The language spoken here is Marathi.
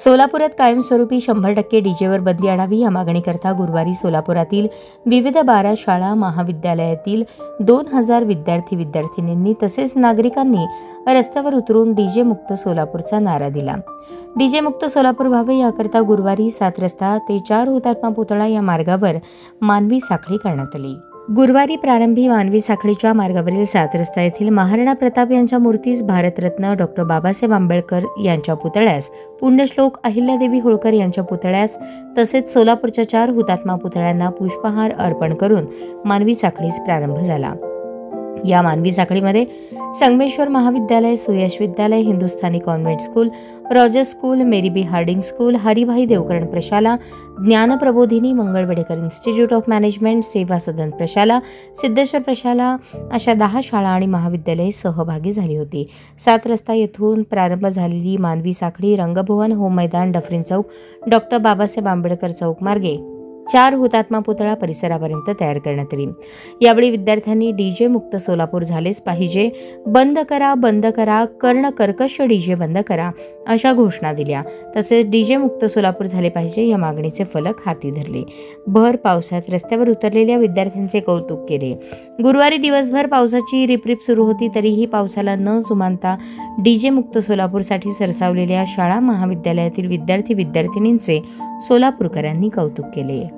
सोलापुरात कायमस्वरूपी 100% डीजेवर बंदी आणावी या मागणीकरता गुरुवारी सोलापुरातील विविध 12 शाळा महाविद्यालयातील 2000 विद्यार्थी-विद्यार्थिनींनी तसेच नागरिकांनी रस्त्यावर उतरून डीजे मुक्त सोलापूरचा नारा दिला। डीजे मुक्त सोलापूर व्हावे याकरता गुरुवारी 7 रस्ता ते 4 हुतात्मा पुतळा या मार्गावर मानवी साखळी करण्यात आली। गुरुवारी प्रारंभी मानवी साखळीच्या मार्गावरील 7 रस्ता येथील महाराणा प्रताप यांच्या मूर्तीस, भारतरत्न डॉ. बाबासाहेब आंबेडकर यांच्या पुतळ्यास, पुण्यश्लोक अहिल्यादेवी होळकर यांच्या पुतळ्यास तसेच सोलापूरच्या 4 हुतात्मा पुतळ्यांना पुष्पहार अर्पण करून मानवी साखळीस प्रारंभ झाला। या मानवी साखळीमध्ये संगमेश्वर महाविद्यालय, सुयश विद्यालय, Hindustani convent school, Rogers school, Mary B Harding school, Haribhai Devkaran प्रशाला, Jnanaprabodhini, Mangalvedhekar institute of management, Seva Sadan प्रशाला, सिद्धेश्वर प्रशाला अशा 10 शाळा आणि महाविद्यालये सहभागी झाली होती। 7 रस्ता येथून प्रारंभ झालेली मानवी साखळी रंगभवन, होम मैदान, डफरीन चौक, डॉ. बाबासाहेब आंबेडकर चौक मार्गे 4 हुतात्मा पुतळा परिसरापर्यंत तयार करण्यात आली। यावेळी विद्यार्थ्यांनी डीजे मुक्त सोलापूर झालेच पाहिजे, बंद करा, बंद करा, कर्ण कर्कश डीजे बंद करा अशा घोषणा दिल्या। तसेच डीजे मुक्त सोलापूर झाले पाहिजे या मागणीचे फलक हाती धरले। भर पावसात रस्त्यावर उतरलेल्या विद्यार्थ्यांचे कौतुक केले। गुरुवारी दिवसभर पावसाची रिपरिप सुरू होती, तरीही पावसाला न जुमानता डीजे मुक्त सोलापूरसाठी सरसावलेल्या शाळा महाविद्यालयातील विद्यार्थी-विद्यार्थिनींचे सोलापूरकरांनी कौतुक केले।